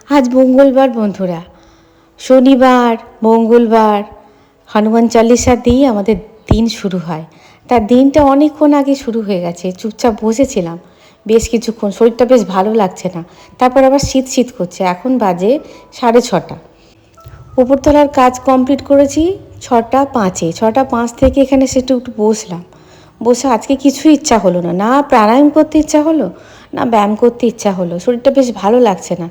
আজ মঙ্গলবার বন্ধুরা, শনিবার মঙ্গলবার হনুমান চালিসা দিয়ে আমাদের দিন শুরু হয়। তার দিনটা অনেকক্ষণ আগে শুরু হয়ে গেছে। চুপচাপ বসেছিলাম বেশ কিছুক্ষণ, শরীরটা বেশ ভালো লাগছে না। তারপর আবার শীত শীত করছে। এখন বাজে 6:30। উপরতলার কাজ কমপ্লিট করেছি 6:05-এ। 6:05 থেকে এখানে সেটু একটু বসলাম। বসে আজকে কিছুই ইচ্ছা হলো না, না প্রাণায়াম করতে ইচ্ছা হলো, না ব্যায়াম করতে ইচ্ছা হলো। শরীরটা বেশ ভালো লাগছে না।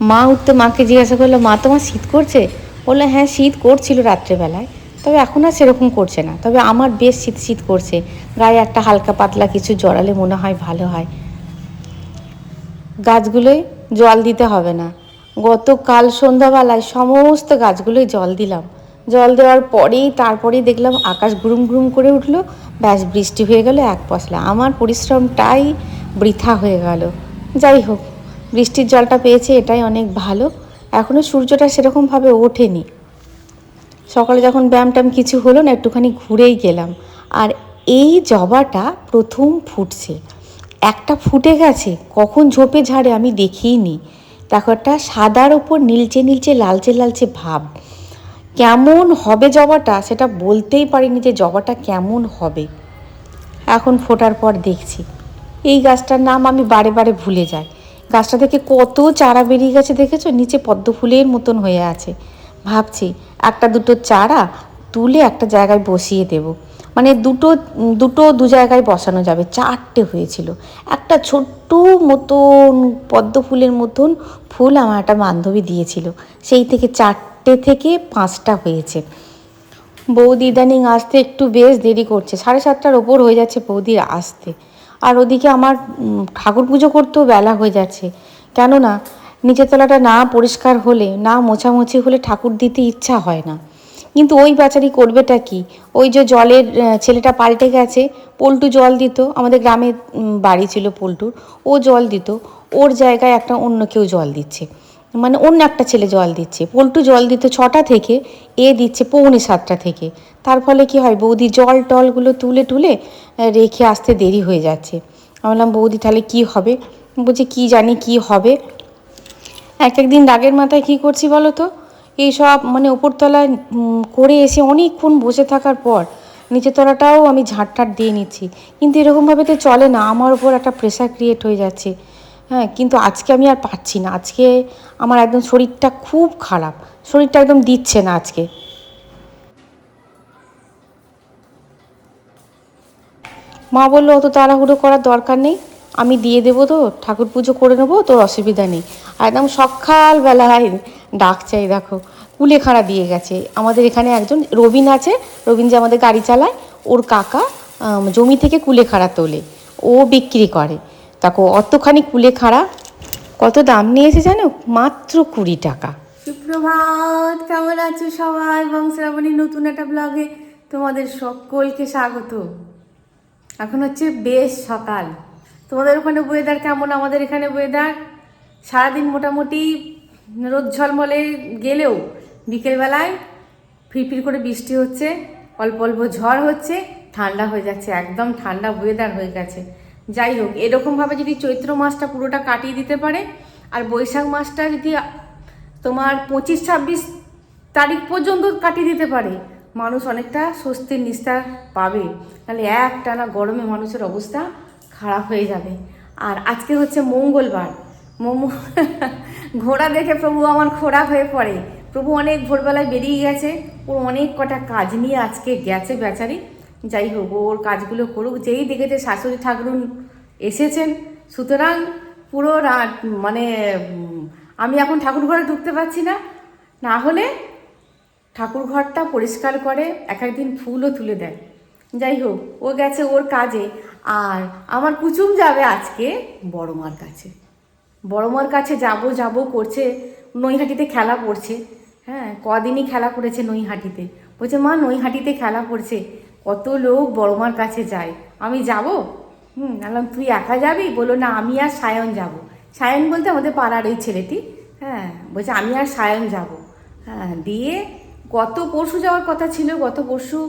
মা উঠতে মাকে জিজ্ঞাসা করলো, মা তোমার শীত করছে? বললো হ্যাঁ শীত করছিল রাত্রেবেলায়, তবে এখন আর সেরকম করছে না। তবে আমার বেশ শীত শীত করছে, গায়ে একটা হালকা পাতলা কিছু জড়ালে মনে হয় ভালো হয়। গাছগুলোয় জল দিতে হবে না। গতকাল সন্ধ্যাবেলায় সমস্ত গাছগুলোয় জল দিলাম। জল দেওয়ার তারপরেই দেখলাম আকাশ গুরুম গুরুম করে উঠলো, ব্যাস বৃষ্টি হয়ে গেল এক পশলা। আমার পরিশ্রমটাই বৃথা হয়ে গেল। যাই হোক, বৃষ্টির জলটা পেয়েছে এটাই অনেক ভালো। এখনও সূর্যটা সেরকমভাবে ওঠেনি। সকালে যখন ব্যায়াম ট্যায়াম কিছু হলো না, একটুখানি ঘুরেই গেলাম। আর এই জবাটা প্রথম ফুটছে, একটা ফুটে গেছে, কখন ঝোপে ঝাড়ে আমি দেখিইনি। দেখো একটা সাদার ওপর নীলচে নীলচে লালচে লালচে ভাব। কেমন হবে জবাটা সেটা বলতেই পারিনি যে জবাটা কেমন হবে। এখন ফোটার পর দেখছি। এই গাছটার নাম আমি বারে বারে ভুলে যাই। গাছটা থেকে কত চারা বেরিয়ে গেছে দেখেছো, নিচে পদ্ম ফুলের মতন হয়ে আছে। ভাবছি একটা দুটো চারা তুলে একটা জায়গায় বসিয়ে দেব। মানে দুটো দুটো দু জায়গায় বসানো যাবে। 4টে হয়েছিল। একটা ছোট্ট মতন পদ্ম ফুলের মতন ফুল আমার একটা বান্ধবী দিয়েছিল, সেই থেকে 4টে থেকে 5টা হয়েছে। বৌদি ইদানিং আসতে একটু বেশ দেরি করছে, 7:30টার ওপর হয়ে যাচ্ছে বৌদির আসতে। আর ওদিকে আমার ঠাকুর পুজো করতেও বেলা হয়ে যাচ্ছে। কেননা নিচের তলাটা না পরিষ্কার হলে, না মোছামুছি হলে ঠাকুর দিতে ইচ্ছা হয় না। কিন্তু ওই বেচারি করবেটা কি, ওই যে জলের ছেলেটা পাল্টে গেছে, পল্টু জল দিত, আমাদের গ্রামে বাড়ি ছিল পল্টুর, ও জল দিত। ওর জায়গায় একটা অন্য কেউ জল দিচ্ছে, মানে অন্য একটা ছেলে জল দিচ্ছে। পল্টু জল দিত 6টা থেকে, এ দিচ্ছে 6:45 থেকে। তার ফলে কি হয়, বৌদি জল টলগুলো তুলে তুলে রেখে আসতে দেরি হয়ে যাচ্ছে। আমি বললাম বৌদি তাহলে কী হবে? বলছে কী জানি কী হবে। এক একদিন রাগের মাথায় কী করছি বলো তো, এইসব মানে ওপরতলায় করে এসে অনেকক্ষণ বসে থাকার পর নিচের তলাটাও আমি ঝাঁট দিয়ে নিচ্ছি। কিন্তু এরকমভাবে তো চলে না, আমার ওপর একটা প্রেশার ক্রিয়েট হয়ে যাচ্ছে। হ্যাঁ, কিন্তু আজকে আমি আর পারছি না। আজকে আমার একদম শরীরটা খুব খারাপ, শরীরটা একদম দিচ্ছে না আজকে। মা বললো অত তাড়াহুড়ো করার দরকার নেই, আমি দিয়ে দেবো, তো ঠাকুর পুজো করে নেবো, তোর অসুবিধা নেই। আর একদম সকালবেলায় ডাক চাই, দেখো কুলেখাড়া দিয়ে গেছে। আমাদের এখানে একজন রবিন আছে, রবিন যে আমাদের গাড়ি চালায়, ওর কাকা জমি থেকে কুলেখাড়া তোলে, ও বিক্রি করে। দেখো অতখানি কুলেখাড়া কত দাম নিয়েছে জানো, মাত্র 20 টাকা। সুপ্রভাত, কেমন আছো সবাই? বংশরাবণীর নতুন একটা ব্লগে তোমাদের সকলকে স্বাগত। এখন হচ্ছে বেশ সকাল। তোমাদের ওখানে ওয়েদার কেমন? আমাদের এখানে ওয়েদার সারাদিন মোটামুটি রোদ ঝলমলে গেলেও বিকেলবেলায় ফিরফির করে বৃষ্টি হচ্ছে, অল্প অল্প ঝড় হচ্ছে, ঠান্ডা হয়ে যাচ্ছে, একদম ঠান্ডা ওয়েদার হয়ে গেছে। যাই হোক, এরকমভাবে যদি চৈত্র মাসটা পুরোটা কাটিয়ে দিতে পারে, আর বৈশাখ মাসটা যদি তোমার 25-26 তারিখ পর্যন্ত কাটিয়ে দিতে পারে, মানুষ অনেকটা স্বস্তির নিস্তার পাবে। তাহলে একটানা গরমে মানুষের অবস্থা খারাপ হয়ে যাবে। আর আজকে হচ্ছে মঙ্গলবার। ঘোড়া দেখে প্রভু আমার খোড়া হয়ে পড়ে। প্রভু অনেক ভোরবেলায় বেরিয়ে গেছে, ওর অনেক কটা কাজ নিয়ে আজকে গেছে বেচারি। যাই হোক, ওর কাজগুলো করুক। যেই দেখেছে শাশুড়ি ঠাকুরুন এসেছেন, সুতরাং পুরো মানে আমি এখন ঠাকুর ঘরে ঢুকতে পারছি না, না হলে ঠাকুর ঘরটা পরিষ্কার করে এক একদিন ফুলও তুলে দেয়। যাই হোক, ও গেছে ওর কাজে। আর আমার কুচুম যাবে আজকে বড় মার কাছে। বড় মার কাছে যাব করছে, নৈহাটিতে খেলা পড়ছে। হ্যাঁ, কদিনই খেলা করেছে নৈহাটিতে। বলছে মা নৈহাটিতে খেলা পড়ছে, কত লোক বড় মার কাছে যায়, আমি যাব। বললাম তুই একা যাবি? বললো না, আমি আর সায়ন যাব। সায়ন বলতে আমাদের পাড়ার এই ছেলেটি। হ্যাঁ, বলছে আমি আর সায়ন যাব। হ্যাঁ, দিয়ে গত পরশু যাওয়ার কথা ছিল, গত পরশু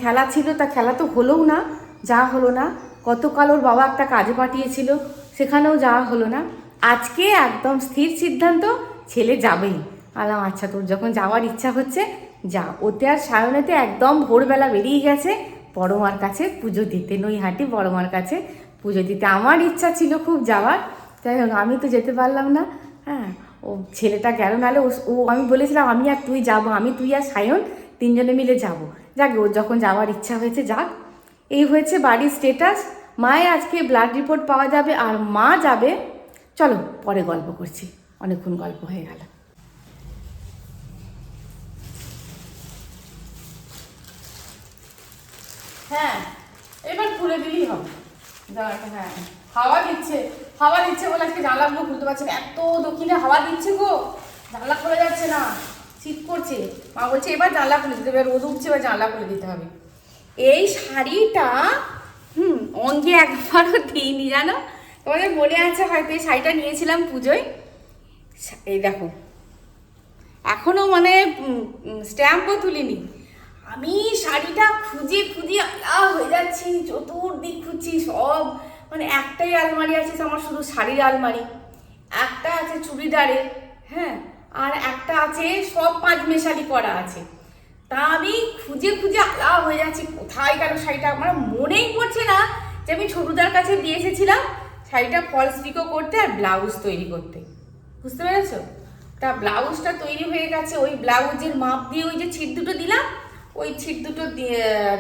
খেলা ছিল, তা খেলা তো হলোও না, যা হলো না। গতকাল ওর বাবা একটা কাজে পাঠিয়েছিল, সেখানেও যাওয়া হলো না। আজকে একদম স্থির সিদ্ধান্ত, ছেলে যাবেই। আলাম আচ্ছা, তোর যখন যাওয়ার ইচ্ছা হচ্ছে যা। ওতে আর সায়নেতে একদম ভোরবেলা বেরিয়ে গেছে বড় মার কাছে পুজো দিতে, নৈহাটি বড় মার কাছে পুজো দিতে। আমার ইচ্ছা ছিল খুব যাওয়ার, যাই হোক আমি তো যেতে পারলাম না। হ্যাঁ, ও ছেলেটা গেল, নাহলে ও আমি বলেছিলাম আমি আর তুই যাবো, আমি তুই আর সায়ন তিনজনে মিলে যাব। যাক, ওর যখন যাওয়ার ইচ্ছা হয়েছে যাক। এই হয়েছে বাড়ির স্টেটাস। মায়ের আজকে ব্লাড রিপোর্ট পাওয়া যাবে আর মা যাবে। চলো পরে গল্প করছি, অনেকক্ষণ গল্প হয়ে গেল। হ্যাঁ, এবার খুলে দিলেই হবে। হ্যাঁ, হাওয়া দিচ্ছে, হাওয়া দিচ্ছে বলে আজকে জানলাগুলো খুলতে পারছি না, এত দক্ষিণে হাওয়া দিচ্ছে গো, জানলা খোলা যাচ্ছে না, শীত করছে। মা বলছে এবার জানলা খুলে দিতে হবে, রোদ উঠছে, এবার জানলা খুলে দিতে হবে। এই শাড়িটা অঙ্গে একবারও দিইনি জানো, তোমাদের মনে আছে হয়তো, এই শাড়িটা নিয়েছিলাম পুজোয়। এই দেখো, এখনো মানে স্ট্যাম্পও তুলিনি। আমি শাড়িটা খুঁজে খুঁজে হয়ে যাচ্ছি, চতুর্দিক খুঁজছি সব, মানে একটাই আলমারি আছে আমার শুধু শাড়ির আলমারি, একটা আছে চুড়িদারে, হ্যাঁ, আর একটা আছে সব পাঁচ মেশালি করা আছে। তা আমি খুঁজে খুঁজে হয়ে যাচ্ছি কোথায় গেল শাড়িটা। আমার মনেই পড়ছে না যে আমি ছোটুদার কাছে দিয়ে এসেছিলাম শাড়িটা ফলস পিকো করতে আর ব্লাউজ তৈরি করতে, বুঝতে পেরেছো? তা ব্লাউজটা তৈরি হয়ে গেছে, ওই ব্লাউজের মাপ দিয়ে ওই যে ছিট দুটো দিলাম, ওই ছিট দুটো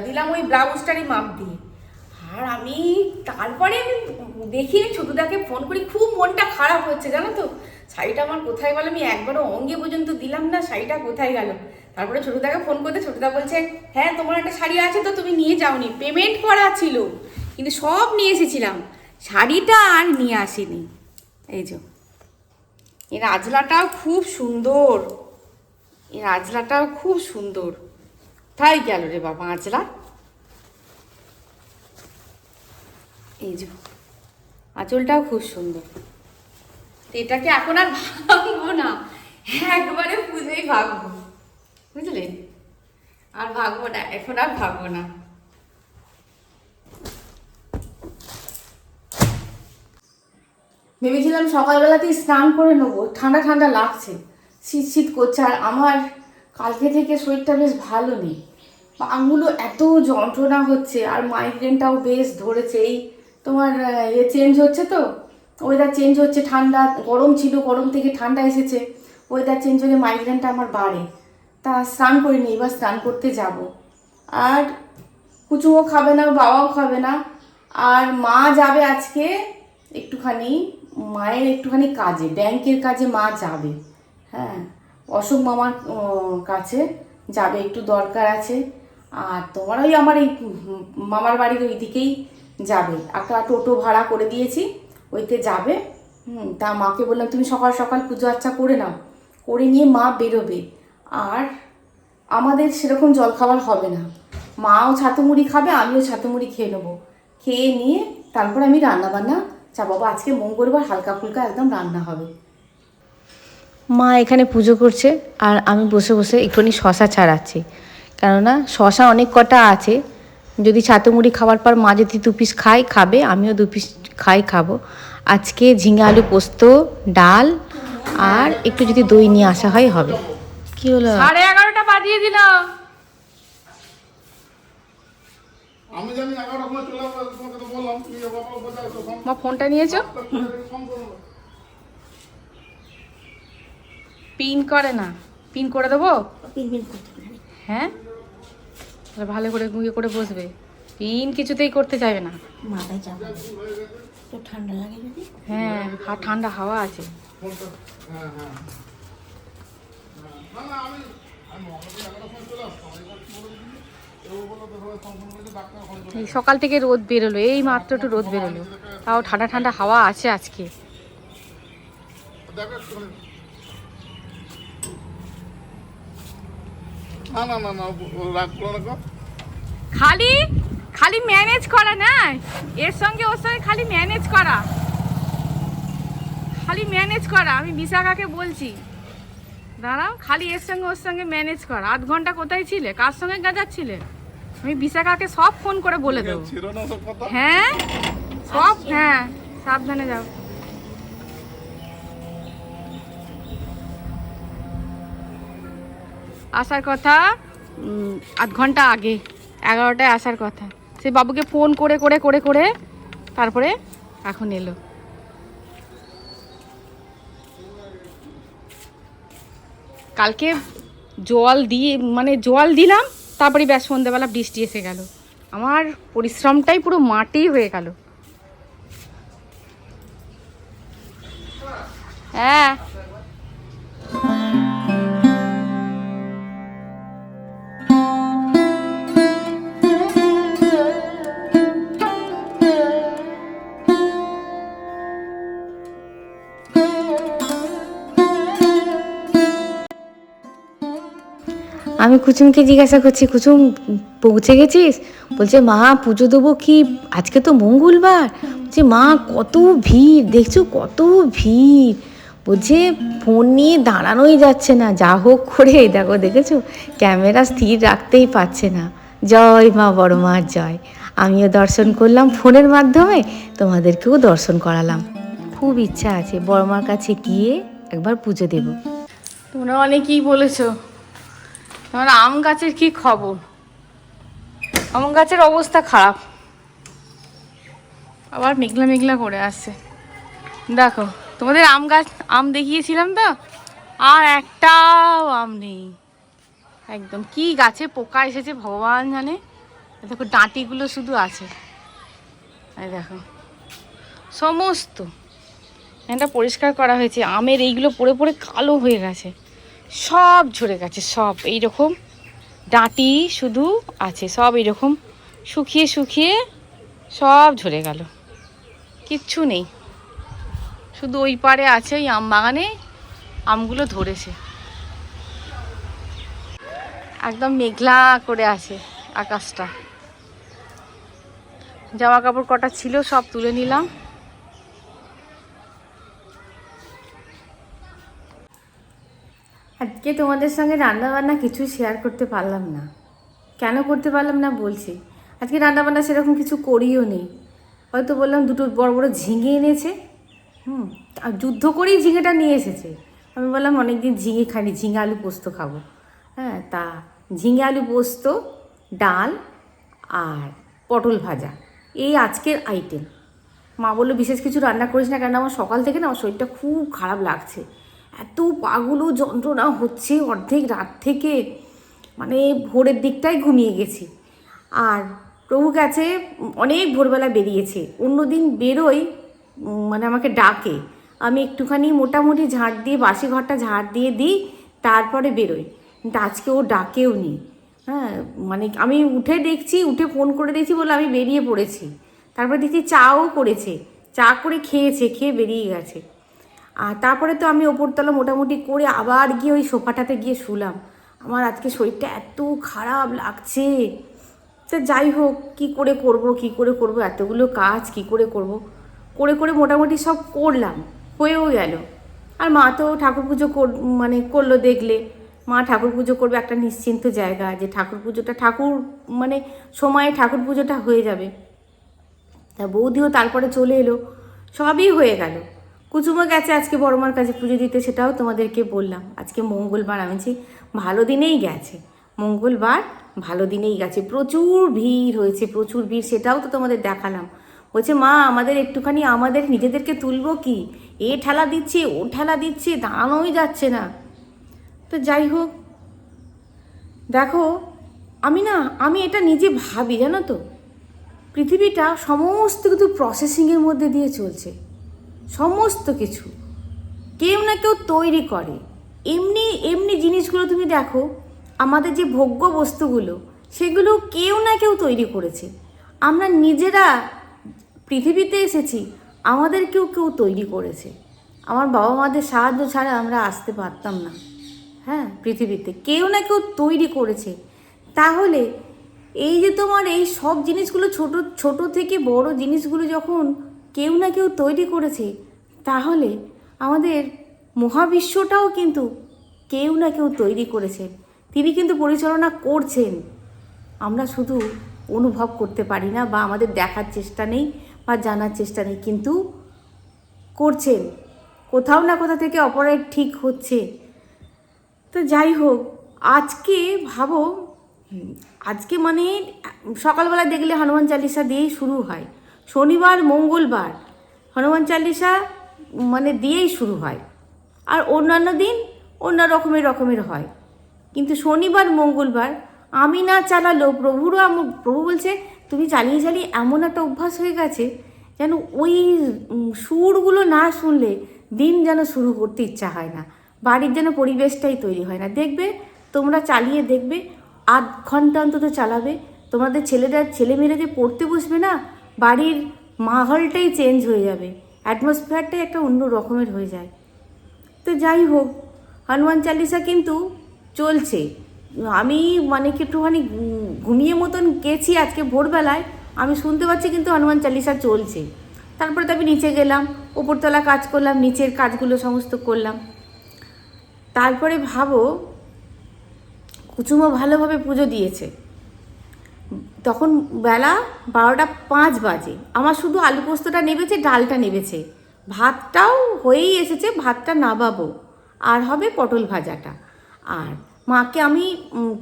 দিলাম ওই ব্লাউজটারই মাপ দিয়ে। আর আমি তারপরে আমি দেখি ছোটুদাকে ফোন করি, খুব মনটা খারাপ হচ্ছে জানো তো, শাড়িটা আমার কোথায় গেল, আমি একবারও অঙ্গে পর্যন্ত দিলাম না, শাড়িটা কোথায় গেল। তারপরে ছোটুদাকে ফোন করতে ছোটুদা বলছে হ্যাঁ তোমার একটা শাড়ি আছে তো, তুমি নিয়ে যাওনি, পেমেন্ট করা ছিল কিন্তু সব নিয়ে এসেছিলাম, শাড়িটা আর নিয়ে আসিনি। এই যে এর আজলাটাও খুব সুন্দর, এর আজলাটাও খুব সুন্দর। তাই গেল রে বাবা আজলা। এই যে আঁচলটাও খুব সুন্দর। এটাকে এখন আর ভাঙবো না, একবারে পুজোই ভাঙবো, বুঝলে? আর ভাঙবো না, এখন আর ভাঙবো না। ভেবেছিলাম সকালবেলাতেই স্নান করে নেবো, ঠান্ডা ঠান্ডা লাগছে, শীত শীত করছে। আর আমার কালকে থেকে শরীরটা বেশ ভালো নেই, পাগুলো এত যন্ত্রণা হচ্ছে, আর মাইগ্রেনটাও বেশ ধরেছে। এই তোমার চেঞ্জ হচ্ছে তো, ওয়েদার চেঞ্জ হচ্ছে, ঠান্ডা গরম ছিল, গরম থেকে ঠান্ডা এসেছে, ওয়েদার চেঞ্জ হলে মাইগ্রেনটা আমার বাড়ে। তা স্নান করিনি, এবার স্নান করতে যাব। আর কুচুও খাবে না, বাবাও খাবে না, আর মা যাবে আজকে একটুখানি, মায়ের একটুখানি কাজে, ব্যাংকের কাজে মা যাবে। হ্যাঁ, অশোক মামার কাছে যাবে, একটু দরকার আছে। আর তোমার ওই আমার এই মামার বাড়ির ওই দিকেই যাবে, একটা টোটো ভাড়া করে দিয়েছি, ওইতে যাবে। তা মাকে বললাম তুমি সকাল সকাল পুজো আচ্ছা করে নাও, করে নিয়ে মা বেরোবে। আর আমাদের সেরকম জলখাবার হবে না, মাও ছাতু মুড়ি খাবে, আমিও ছাতু মুড়ি খেয়ে নেবো, খেয়ে নিয়ে তারপর আমি রান্নাবান্না চাপাবো। আজকে মঙ্গলবার হালকা ফুলকা একদম রান্না হবে। মা এখানে পুজো করছে আর আমি বসে বসে একটুখানি শশা ছাড়াচ্ছি, কেননা শশা অনেক কটা আছে, যদি ছাতু মুড়ি খাওয়ার পর মা যদি 2 পিস খাবে, আমিও 2 পিস খাবো। আজকে ঝিঙে আলু পোস্ত, ডাল আর একটু যদি দই নিয়ে আসা হয় হবে। কি হলো? 11:30 বাজিয়ে দিল। আমি জানি 11টার সময় চলে আসবো, তোমাকে তো বললাম তুমি মা ফোনটা নিয়েছো, পিন করে না, পিন করে দেবো, হ্যাঁ ভালো করে গুঁড়িয়ে করে বসবে, পিন কিছুতেই করতে চাইবে না, মাথায় চাপ তো ঠান্ডা লাগে যদি। হ্যাঁ, ঠান্ডা হাওয়া আছে। এই সকাল থেকে রোদ বেরোলো, এই মাত্র একটু রোদ বেরোলো, তাও ঠান্ডা ঠান্ডা হাওয়া আছে আজকে। খালি খালি ম্যানেজ করা না, এর সঙ্গে ওর সঙ্গে খালি ম্যানেজ করা, খালি ম্যানেজ করা। আমি বিশাখাকে বলছি দাঁড়াও, খালি এর সঙ্গে ওর সঙ্গে ম্যানেজ করা। 8 ঘন্টা কোথায় ছিলে, কার সঙ্গে গাজাচ্ছিলে? আমি বিশাখাকে সব ফোন করে বলে দেবো। হ্যাঁ সব, হ্যাঁ সাবধানে যাও। আসার কথা ৮ ঘন্টা আগে, 11টায় আসার কথা। সে বাবুকে ফোন করে করে করে করে তারপরে এখন এলো। কালকে জল দিয়ে মানে জল দিলাম, তারপরে ব্যাস সন্ধ্যাবেলা বৃষ্টি এসে গেল। আমার পরিশ্রমটাই পুরো মাটি হয়ে গেল। হ্যাঁ আমি কুচুমকে জিজ্ঞাসা করছি, কুচুম পৌঁছে গেছিস? বলছে মা পুজো দেবো কি, আজকে তো মঙ্গলবার। বলছে মা কত ভিড় দেখছো, কত ভিড়। বলছে ফোন নিয়ে দাঁড়ানোই যাচ্ছে না, যা হোক করে দেখো দেখেছো ক্যামেরা স্থির রাখতেই পারছে না। জয় মা বড় মার জয়। আমিও দর্শন করলাম ফোনের মাধ্যমে, তোমাদেরকেও দর্শন করালাম। খুব ইচ্ছা আছে বড় মার কাছে গিয়ে একবার পুজো দেব। তোমরা অনেকেই বলেছো আমার আম গাছের কি খবর। আম গাছের অবস্থা খারাপ, আবার মেঘলা মেঘলা করে আসছে। দেখো তোমাদের আম গাছ, আম দেখিয়েছিলাম তো, আর একটাও আম নেই একদম। কি গাছে পোকা এসেছে ভগবান জানে। দেখো ডাঁটিগুলো শুধু আছে, এই দেখো সমস্ত এটা পরিষ্কার করা হয়েছে। আমের এইগুলো পড়ে পড়ে কালো হয়ে গেছে, সব ঝরে গেছে সব। এইরকম ডাঁটি শুধু আছে, সব এইরকম শুকিয়ে শুকিয়ে সব ঝরে গেল, কিচ্ছু নেই। শুধু ওই পারে আছে, ওই আম বাগানে আমগুলো ধরেছে। একদম মেঘলা করে আছে আকাশটা। জামা কাপড় কটা ছিল সব তুলে নিলাম। আজকে তোমাদের সঙ্গে রান্নাবান্না কিছু শেয়ার করতে পারলাম না। কেন করতে পারলাম না বলছি। আজকে রান্নাবান্না সেরকম কিছু করিও নেই। হয়তো বললাম দুটো বড় বড় ঝিঙে এনেছে, আর যুদ্ধ করেই ঝিঙেটা নিয়ে এসেছে। আমি বললাম অনেকদিন ঝিঙে খাইনি, ঝিঙে আলু পোস্ত খাবো। হ্যাঁ, তা ঝিঙে আলু পোস্ত, ডাল আর পটল ভাজা, এই আজকের আইটেম। মা বললো বিশেষ কিছু রান্না করিস না, কেন আমার সকাল থেকে না আমার শরীরটা খুব খারাপ লাগছে। এত পাগুলো যন্ত্রণা হচ্ছে অর্ধেক রাত থেকে, মানে ভোরের দিকটাই ঘুমিয়ে গেছি। আর প্রভু গেছে অনেক ভোরবেলা বেরিয়েছে, অন্য দিন বেরোই মানে আমাকে ডাকে, আমি একটুখানি মোটামুটি ঝাড় দিয়ে বাসি ঘরটা ঝাড় দিয়ে দিই, তারপরে বেরোই। কিন্তু আজকে ও ডাকেও নি। হ্যাঁ, মানে আমি উঠে দেখছি, উঠে ফোন করে দেখছি বলে আমি বেরিয়ে পড়েছি। তারপরে দেখছি চাও করেছে, চা করে খেয়েছে, খেয়ে বেরিয়ে গেছে। আর তারপরে তো আমি ওপরতলা মোটামুটি করে আবার গিয়ে ওই সোফাটাতে গিয়ে শুলাম। আমার আজকে শরীরটা এত খারাপ লাগছে। তা যাই হোক, কী করে করব এতগুলো কাজ কী করে করব, করে করে মোটামুটি সব করলাম, হয়েও গেল। আর মা তো ঠাকুর পুজো মানে করলো, দেখলে মা ঠাকুর পুজো করবে, একটা নিশ্চিন্ত জায়গা যে ঠাকুর পুজোটা মানে সময়ে ঠাকুর পুজোটা হয়ে যাবে। তা বৌদিও তারপরে চলে এলো, সবই হয়ে গেল। কুচুমো গেছে আজকে বড়মার কাছে পুজো দিতে, সেটাও তোমাদেরকে বললাম। আজকে মঙ্গলবার, আমি ভালো দিনেই গেছে, মঙ্গলবার ভালো দিনেই গেছে। প্রচুর ভিড় হয়েছে, প্রচুর ভিড়, সেটাও তো তোমাদের দেখালাম। বলছে মা আমাদের একটুখানি আমাদের নিজেদেরকে তুলবো কি, এ ঠেলা দিচ্ছে ও ঠেলা দিচ্ছে, দাঁড়ানোই যাচ্ছে না। তো যাই হোক, দেখো আমি এটা নিজে ভাবি, জানো তো, পৃথিবীটা সমস্ত কিছু প্রসেসিংয়ের মধ্যে দিয়ে চলছে। সমস্ত কিছু কেউ না কেউ তৈরি করে। এমনি এমনি জিনিসগুলো তুমি দেখো, আমাদের যে ভোগ্য বস্তুগুলো সেগুলো কেউ না কেউ তৈরি করেছে। আমরা নিজেরা পৃথিবীতে এসেছি, আমাদেরকেও কেউ তৈরি করেছে। আমার বাবা মাদের সাহায্য ছাড়া আমরা আসতে পারতাম না। হ্যাঁ, পৃথিবীতে কেউ না কেউ তৈরি করেছে। তাহলে এই যে তোমার এই সব জিনিসগুলো, ছোট ছোট থেকে বড় জিনিসগুলো যখন কেউ না কেউ তৈরি করেছে, তাহলে আমাদের মহাবিশ্বটাও কিন্তু কেউ না কেউ তৈরি করেছে। তিনি কিন্তু পরিচালনা করছেন, আমরা শুধু অনুভব করতে পারি না, বা আমাদের দেখার চেষ্টা নেই বা জানার চেষ্টা নেই, কিন্তু করছেন। কোথাও না কোথা থেকে অপারেট ঠিক হচ্ছে। তো যাই হোক, আজকে ভাবো, আজকে মানে সকালবেলা দেখলে হনুমান চালিসা দিয়েই শুরু হয়, শনিবার মঙ্গলবার হনুমান চালিসা মানে দিয়েই শুরু হয়, আর অন্যান্য দিন অন্য রকমের হয়, কিন্তু শনিবার মঙ্গলবার আমি না চালালেও প্রভু বলছে তুমি চালিয়ে চালিয়ে এমন একটা অভ্যাস হয়ে গেছে যেন ওই সুরগুলো না শুনলে দিন যেন শুরু করতে ইচ্ছা হয় না, বাড়ির যেন পরিবেশটাই তৈরি হয় না। দেখবে তোমরা চালিয়ে দেখবে, 8 ঘন্টা অন্তত চালাবে, তোমাদের ছেলেমেয়েরা যে পড়তে বসবে না, বাড়ির মাহলটাই চেঞ্জ হয়ে যাবে, অ্যাটমসফিয়ারটাই একটা অন্য রকমের হয়ে যায়। তো যাই হোক, হনুমান চালিসা কিন্তু চলছে। আমি মানে কি একটুখানি ঘুমিয়ে মতন গেছি আজকে ভোরবেলায়, আমি শুনতে পাচ্ছি কিন্তু হনুমান চালিসা চলছে। তারপরে তো আমি নিচে গেলাম, ওপরতলা কাজ করলাম, নিচের কাজগুলো সমস্ত করলাম। তারপরে ভাবো, কুচুমও ভালোভাবে পুজো দিয়েছে। তখন বেলা 12টা 5 বাজে, আমার শুধু আলু পোস্তটা নেবেছে, ডালটা নেবেছে, ভাতটাও হয়েই এসেছে, ভাতটা নাবাবো, আর হবে পটল ভাজাটা। আর মাকে আমি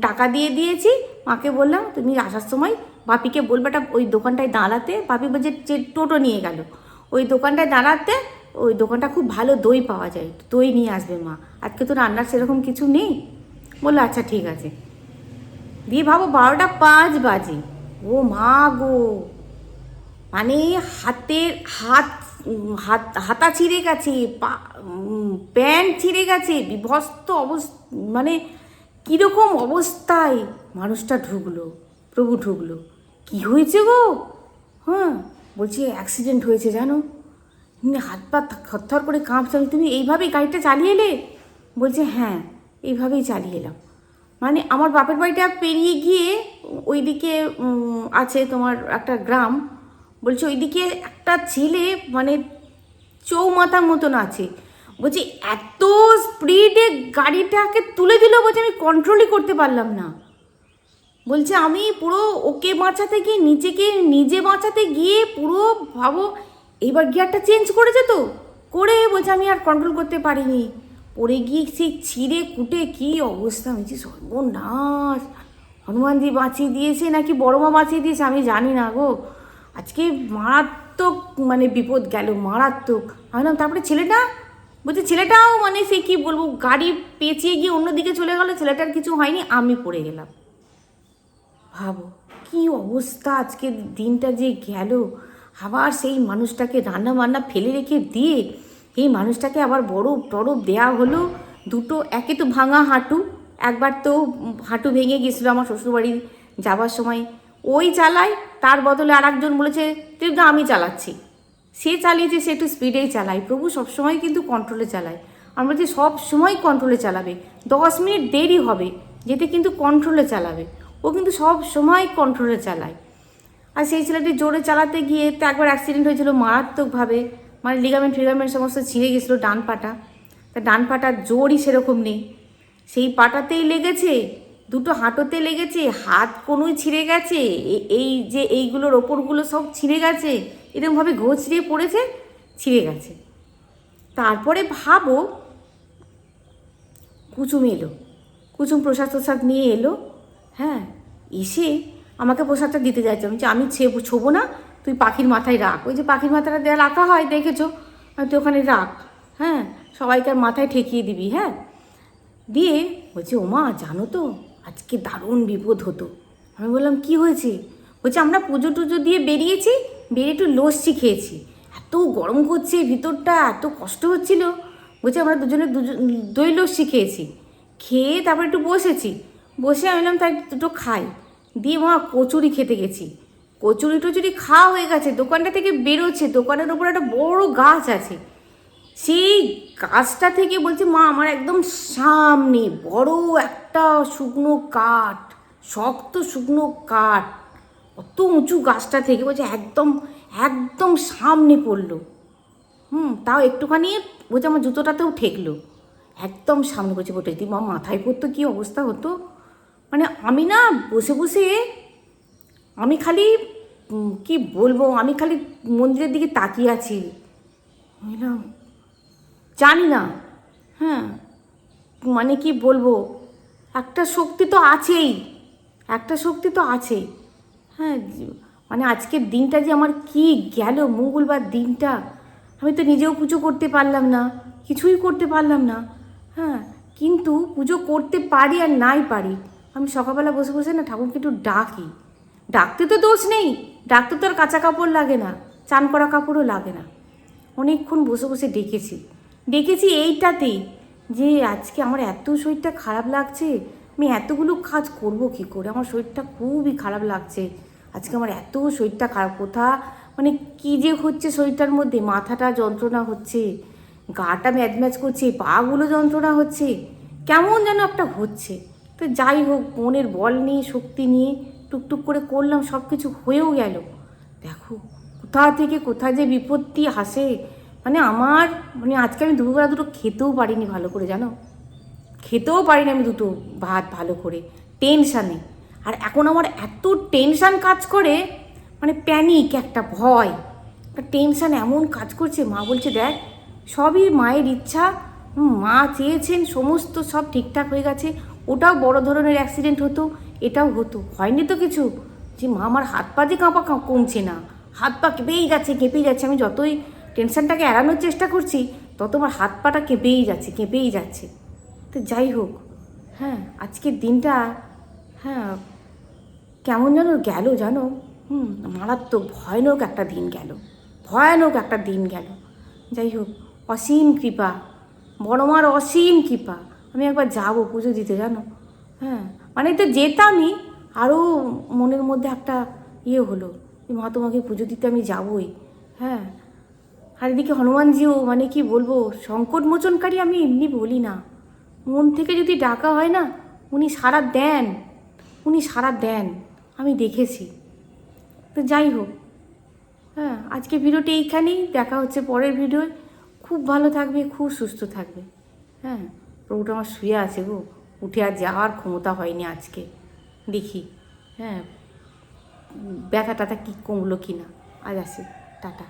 টাকা দিয়ে দিয়েছি, মাকে বললাম তুমি আসার সময় বাপিকে বলবেটা ওই দোকানটায় দাঁড়াতে, বাপি বলছে যে টোটো নিয়ে গেল, ওই দোকানটায় দাঁড়াতে, ওই দোকানটা খুব ভালো দই পাওয়া যায়, দই নিয়ে আসবে মা, আজকে তো রান্নার সেরকম কিছু নেই। বললো আচ্ছা ঠিক আছে। দিয়ে ভাবো 12টা 5 বাজে, ও মা গো, মানে হাতা ছিঁড়ে গেছে, প্যান্ট ছিঁড়ে গেছে, বিভস্ত অবস্থা, মানে কীরকম অবস্থায় মানুষটা ঢুকলো, প্রভু ঢুকলো। কি হয়েছে গো? হ্যাঁ, বলছি অ্যাক্সিডেন্ট হয়েছে জানো, হাত পা থরথর করে কাঁপছে। তুমি এইভাবেই গাড়িটা চালিয়ে এলে? বলছে হ্যাঁ, এইভাবেই চালিয়ে এলাম। মানে আমার বাপের বাড়িটা পেরিয়ে গিয়ে ওইদিকে আছে তোমার একটা গ্রাম, বলছে ওইদিকে একটা ছেলে মানে চৌমাথার মতন আছে, বলছি এত স্পিডে গাড়িটাকে তুলে দিল, বলছে আমি কন্ট্রোলই করতে পারলাম না। বলছে আমি পুরো ওকে বাঁচাতে গিয়ে নিজে বাঁচাতে গিয়ে পুরো ভাবো, এইবার গিয়ারটা চেঞ্জ করেছে তো, করে বলছে আমি আর কন্ট্রোল করতে পারিনি, পড়ে গিয়ে সেই ছিঁড়ে কুটে কী অবস্থা হয়েছে, সর্বনাশ। হনুমানজি বাঁচিয়ে দিয়েছে নাকি বড় মা বাঁচিয়ে দিয়েছে আমি জানি না গো, আজকে মারাত্মক মানে বিপদ গেল, মারাত্মক। ভাবলাম তারপরে ছেলেটা, বলছে ছেলেটাও মানে সে কী বলবো, গাড়ি পেঁচিয়ে গিয়ে অন্যদিকে চলে গেলো, ছেলেটার কিছু হয়নি, আমি পড়ে গেলাম। ভাবো কি অবস্থা, আজকে দিনটা যে গেল, আবার সেই মানুষটাকে রান্না বান্না ফেলে রেখে দিয়ে এই মানুষটাকে আবার বরফ টরফ দেওয়া হলো। দুটো, একে তো ভাঙা হাঁটু, একবার তো হাঁটু ভেঙে গেছিলো আমার শ্বশুরবাড়ি যাবার সময়, ওই চালায়, তার বদলে আর একজন বলেছে তুই তো আমি চালাচ্ছি, সে চালিয়েছে, সে একটু স্পিডেই চালায়। প্রভু সবসময় কিন্তু কন্ট্রোলে চালায়, আমরা যে সব সময় কন্ট্রোলে চালাবে, 10 মিনিট দেরি হবে যেতে কিন্তু কন্ট্রোলে চালাবে, ও কিন্তু সব সময় কন্ট্রোলে চালায়। আর সেই ছেলেটি জোরে চালাতে গিয়ে তো একবার অ্যাক্সিডেন্ট হয়েছিল মারাত্মকভাবে, মানে লিগামেন্ট সমস্ত ছিঁড়ে গেছিলো ডান পাটা, তা ডান পাটার জোরই সেরকম নেই, সেই পাটাতেই লেগেছে, দুটো হাঁটুতে লেগেছে, হাত কোনোই ছিঁড়ে গেছে, এই যে এইগুলোর ওপরগুলো সব ছিঁড়ে গেছে, এরকমভাবে ঘোচড়িয়ে পড়েছে, ছিঁড়ে গেছে। তারপরে ভাবো, কুচুম এলো, কুচুম প্রসাদ নিয়ে এলো, হ্যাঁ, এসে আমাকে প্রসাদটা দিতে যাচ্ছে, আমি ছোবো না, তুই পাখির মাথায় রাখ, ওই যে পাখির মাথাটা দেওয়া রাখা হয় দেখেছো, তুই ওখানে রাখ, হ্যাঁ, সবাইকার মাথায় ঠেকিয়ে দিবি, হ্যাঁ। দিয়ে বলছে ওমা জানো তো আজকে দারুণ বিপদ হতো। আমি বললাম কি হয়েছে? বলছে আমরা পুজো টুজো দিয়ে বেরিয়েছি, বেরিয়ে একটু লস্যি খেয়েছি, এত গরম করছে ভিতরটা, এত কষ্ট হচ্ছিল, বলছে আমরা দুজন দই লস্যি খেয়েছি, খেয়ে তারপর একটু বসে আমি বললাম তাই দুটো খাই, দিয়ে মা কচুরি খেতে গেছি, কচুরি খাওয়া হয়ে গেছে, দোকানটা থেকে বেরোচ্ছে, দোকানের ওপর একটা বড় গাছ আছে, সেই গাছটা থেকে বলছে মা আমার একদম সামনে বড় একটা শুকনো কাঠ, শক্ত শুকনো কাঠ, অত উঁচু গাছটা থেকে বলছে একদম একদম সামনে পড়লো, তাও একটুখানি বলছে আমার জুতোটাতেও ঠেকলো, একদম সামনে বলছে বটে, দি মা মাথায় পড়তো কী অবস্থা হতো। মানে আমি না বসে আমি খালি কি বলবো, আমি খালি মন্দিরের দিকে তাকিয়ে আছি, বুঝলাম, জানি না, হ্যাঁ, মানে কি বলবো, একটা শক্তি তো আছেই, একটা শক্তি তো আছেই। হ্যাঁ, মানে আজকের দিনটা যে আমার কি গেল, মঙ্গলবার দিনটা আমি তো নিজেও পুজো করতে পারলাম না, কিছুই করতে পারলাম না। হ্যাঁ, কিন্তু পুজো করতে পারি আর নাই পারি, আমি সকালবেলা বসে বসে না ঠাকুরকে একটু ডাকি। ডাকতে তো দোষ নেই, ডাকতে তো আর কাঁচা কাপড় লাগে না, চান করা কাপড়ও লাগে না। অনেকক্ষণ বসে বসে ডেকেছি, ডেকেছি এইটাতেই যে আজকে আমার এত শরীরটা খারাপ লাগছে, আমি এতগুলো কাজ করব কি করে, আমার শরীরটা খুবই খারাপ লাগছে আজকে, আমার এত শরীরটা খারাপ, কোথা মানে কী যে হচ্ছে শরীরটার মধ্যে, মাথাটা যন্ত্রণা হচ্ছে, গাটা ম্যাজ ম্যাজ করছে, পাগুলো যন্ত্রণা হচ্ছে, কেমন যেন একটা হচ্ছে। তো যাই হোক, মনের বল নিয়ে শক্তি নিয়ে টুকটুক করে করলাম, সব কিছু হয়েও গেল। দেখো কোথা থেকে কোথায় যে বিপত্তি আসে, মানে আমার মানে আজকে আমি দুপুরবেলা দুটো খেতেও পারিনি ভালো করে, জানো, খেতেও পারিনি আমি দুটো ভাত ভালো করে, টেনশানে। আর এখন আমার এত টেনশান কাজ করে, মানে প্যানিক, একটা ভয়, একটা টেনশান এমন কাজ করছে। মা বলছে দেখ সবই মায়ের ইচ্ছা, মা চেয়েছেন সমস্ত সব ঠিকঠাক হয়ে গেছে, ওটাও বড় ধরনের অ্যাক্সিডেন্ট হতো, এটাও হতো, হয়নি তো কিছু, যে মা আমার হাত পা যে কাঁপা কমছে না, হাত পা কেঁপেই যাচ্ছে কেঁপেই যাচ্ছে, আমি যতই টেনশনটাকে এড়ানোর চেষ্টা করছি তত আমার হাত পাটা কেঁপেই যাচ্ছে কেঁপেই যাচ্ছে। তো যাই হোক, হ্যাঁ আজকের দিনটা, হ্যাঁ কেমন যেন গেল জানো, মারাত্মক ভয়ানক একটা দিন গেল, ভয়ানক একটা দিন গেল। যাই হোক, অসীম কৃপা, বড় মার অসীম কৃপা। আমি একবার যাবো পুজো দিতে, জানো, হ্যাঁ মানে তো যেতামই, আরও মনের মধ্যে একটা ইয়ে হলো যে মা তোমাকে পুজো দিতে আমি যাবই। হ্যাঁ, আর এদিকে হনুমানজিও মানে কি বলবো, সংকট মোচনকারী আমি এমনি বলি না, মন থেকে যদি ডাকা হয় না, উনি সাড়া দেন, উনি সাড়া দেন, আমি দেখেছি। তো যাই হোক, হ্যাঁ আজকে ভিডিওটি এইখানেই, দেখা হচ্ছে পরের ভিডিও। খুব ভালো থাকবে, খুব সুস্থ থাকবে। হ্যাঁ, প্রভুটা আমার শুয়ে আছে গো, উঠে আর যাওয়ার ক্ষমতা হয়নি আজকে, দেখি হ্যাঁ ব্যথা টাথা কী কমলো কি না। আজ আসি, টাটা।